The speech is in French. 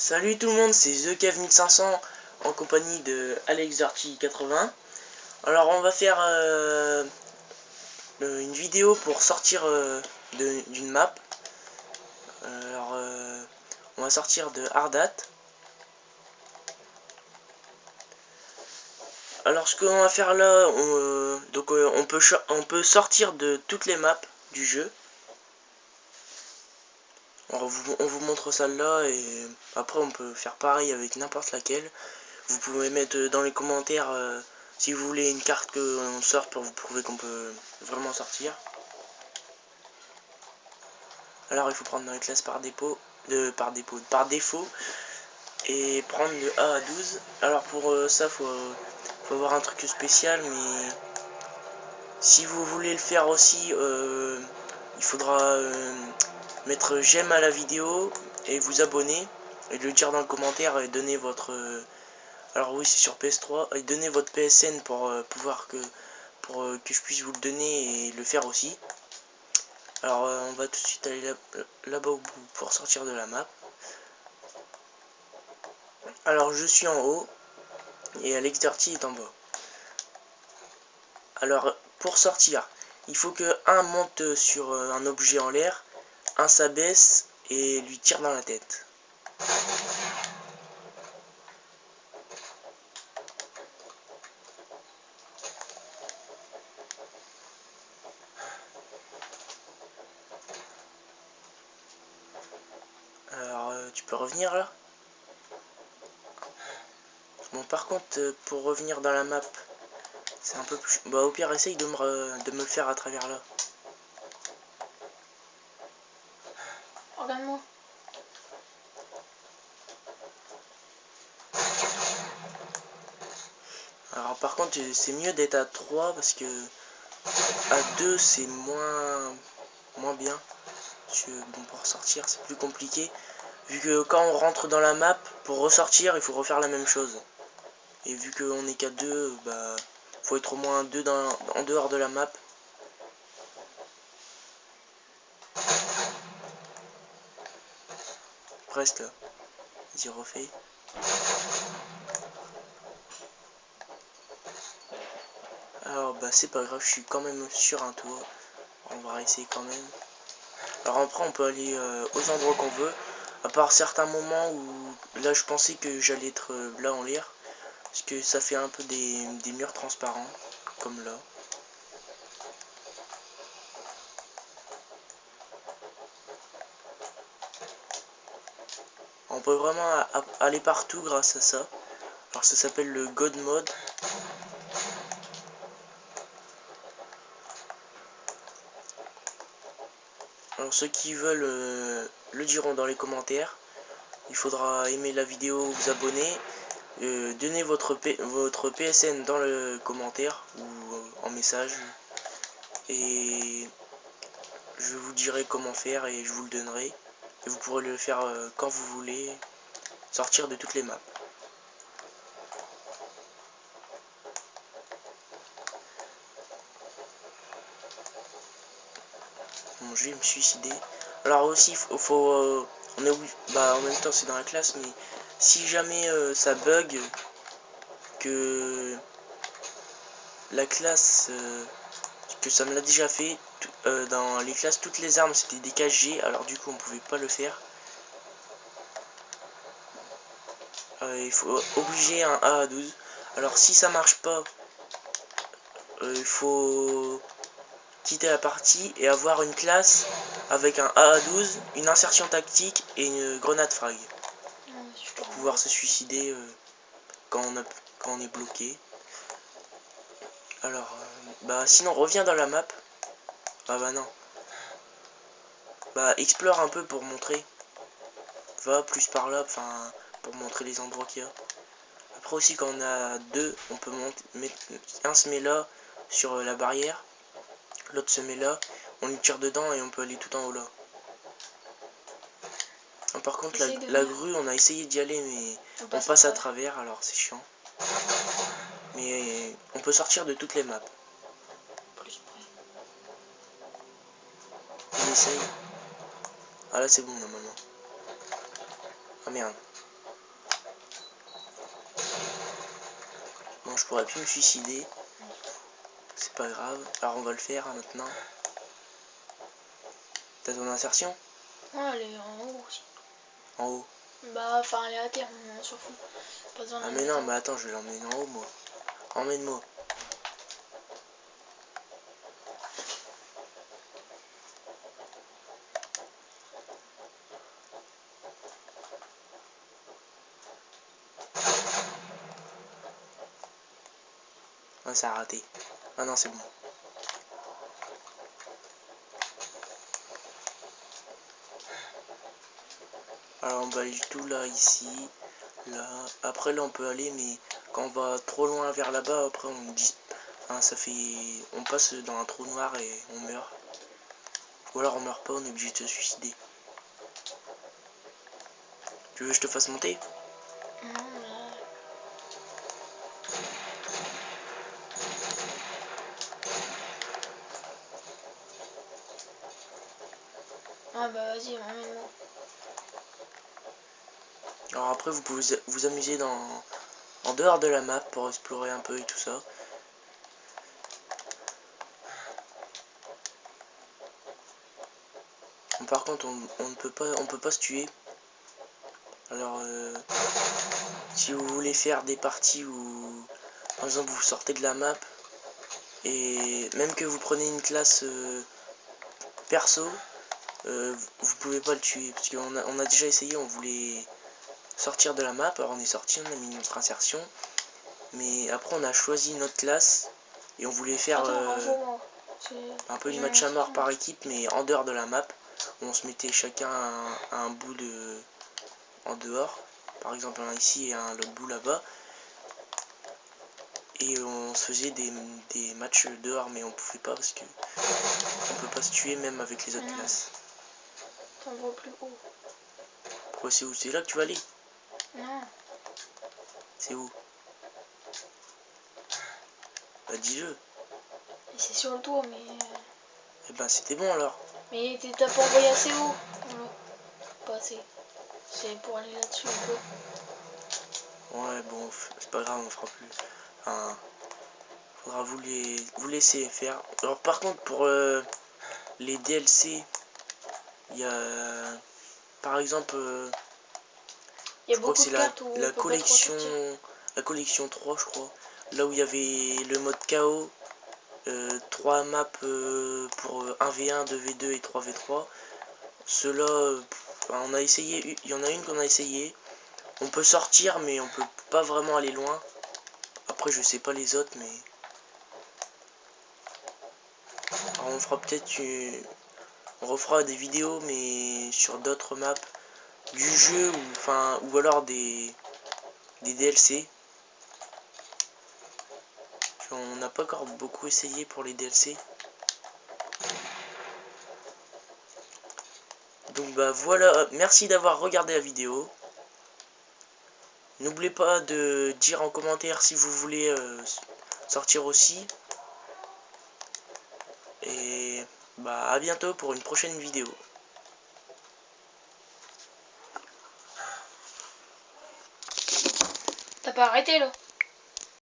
Salut tout le monde, c'est TheKev1500 en compagnie de AlexDirty80. Alors on va faire une vidéo pour sortir d'une map. On va sortir de Ardat. Alors ce qu'on va faire là, on peut sortir de toutes les maps du jeu. Alors, on vous montre celle-là et après on peut faire pareil avec n'importe laquelle. Vous pouvez mettre dans les commentaires si vous voulez une carte qu'on sorte pour vous prouver qu'on peut vraiment sortir. Alors il faut prendre dans les classes par défaut et prendre de A à 12. Alors pour ça faut avoir un truc spécial, mais si vous voulez le faire aussi il faudra mettre j'aime à la vidéo et vous abonner et le dire dans le commentaire et donner votre alors oui c'est sur PS3 et donner votre PSN pour que je puisse vous le donner et le faire aussi. Alors on va tout de suite aller là-bas au bout pour sortir de la map. Alors je suis en haut et AlexDirty est en bas. Alors pour sortir, il faut que un monte sur un objet en l'air, un s'abaisse et lui tire dans la tête. Alors tu peux revenir là. Bon par contre pour revenir dans la map, c'est un peu plus... Bah au pire essaye de me le faire à travers là. Regarde-moi. Alors par contre c'est mieux d'être à 3 parce que à 2 c'est moins bien. Parce que bon pour sortir c'est plus compliqué. Vu que quand on rentre dans la map, pour ressortir il faut refaire la même chose. Et vu qu'on est qu'à 2, bah faut être au moins 2 en dehors de la map. Presque là. Vas-y refais. Alors bah c'est pas grave, je suis quand même sur un tour. On va essayer quand même. Alors après on peut aller aux endroits qu'on veut. À part certains moments où là je pensais que j'allais être là en l'air. Parce que ça fait un peu des murs transparents. Comme là. On peut vraiment aller partout grâce à ça. Alors ça s'appelle le God Mode. Alors ceux qui veulent le diront dans les commentaires. Il faudra aimer la vidéo, vous abonner, donner votre PSN dans le commentaire ou en message. Et je vous dirai comment faire et je vous le donnerai. Et vous pourrez le faire quand vous voulez, sortir de toutes les maps. Bon, je vais me suicider. Alors aussi, on est bah en même temps c'est dans la classe, mais si jamais ça bug, que la classe, que ça me l'a déjà fait, dans les classes toutes les armes c'était des KG, alors du coup on pouvait pas le faire. Il faut obliger un A à 12. Alors si ça marche pas, il faut quitter la partie et avoir une classe avec un A à 12, une insertion tactique et une grenade frag. Pour pouvoir se suicider quand on est bloqué. Alors, bah sinon reviens dans la map. Ah bah non. Bah explore un peu pour montrer. Va plus par là, enfin pour montrer les endroits qu'il y a. Après aussi quand on a deux, on peut un se met là sur la barrière, l'autre se met là, on lui tire dedans et on peut aller tout en haut là. Par contre la grue on a essayé d'y aller mais on passe à travers alors c'est chiant. Mais on peut sortir de toutes les maps. On essaye. Ah là c'est bon normalement. Ah merde. je pourrais plus me suicider. C'est pas grave. Alors on va le faire maintenant. T'as ton insertion? Ouais, elle est en haut aussi. En haut? Bah, enfin, elle est à terre, on s'en fout. Pas besoin de Ah la mais mettre non, en mais haut. attends, je vais l'emmener en haut, moi. Emmène-moi. Ah, ça a raté. Ah non, c'est bon. Alors on va aller du tout là, ici, là. Après là on peut aller, mais quand on va trop loin vers là-bas, après on dit, hein, ça fait, on passe dans un trou noir et on meurt. Ou alors on meurt pas, on est obligé de se suicider. Tu veux que je te fasse monter? Non, là... Ah bah vas-y, emmène-moi. Alors après vous pouvez vous amuser en dehors de la map pour explorer un peu et tout ça. Par contre on peut pas se tuer. Alors si vous voulez faire des parties où par exemple vous sortez de la map et même que vous prenez une classe perso, vous pouvez pas le tuer parce qu'on a déjà essayé, on voulait sortir de la map, alors on est sorti, on a mis notre insertion, mais après on a choisi notre classe et on voulait faire un peu une match à mort par équipe, mais en dehors de la map. On se mettait chacun à un bout en dehors, par exemple un ici et un l'autre bout là-bas, et on se faisait des matchs dehors, mais on pouvait pas parce que on peut pas se tuer même avec les autres classes. T'en vois plus haut. Pourquoi c'est où? C'est là que tu vas aller? Non. C'est où? Bah dis-le. C'est sur le toit, mais... Eh ben c'était bon alors. Mais t'as pas envoyé assez haut. Voilà. Pas assez. C'est pour aller là-dessus un peu. Ouais bon, c'est pas grave, on fera plus. Enfin, faudra vous laisser faire. Alors par contre pour les DLC, il y a par exemple Il y a je crois que beaucoup c'est de cartes où on la peut pas trop sortir. la collection 3 je crois. Là où il y avait le mode KO, 3 maps pour 1v1, 2v2 et 3v3. Ceux-là, on a essayé, il y en a une qu'on a essayé. On peut sortir mais on peut pas vraiment aller loin. Après je sais pas les autres mais... Alors, on fera peut-être on refera des vidéos mais sur d'autres maps du jeu ou alors des DLC. On n'a pas encore beaucoup essayé pour les DLC. Donc bah voilà, merci d'avoir regardé la vidéo. N'oubliez pas de dire en commentaire si vous voulez sortir aussi. Et bah à bientôt pour une prochaine vidéo. T'as pas arrêté là?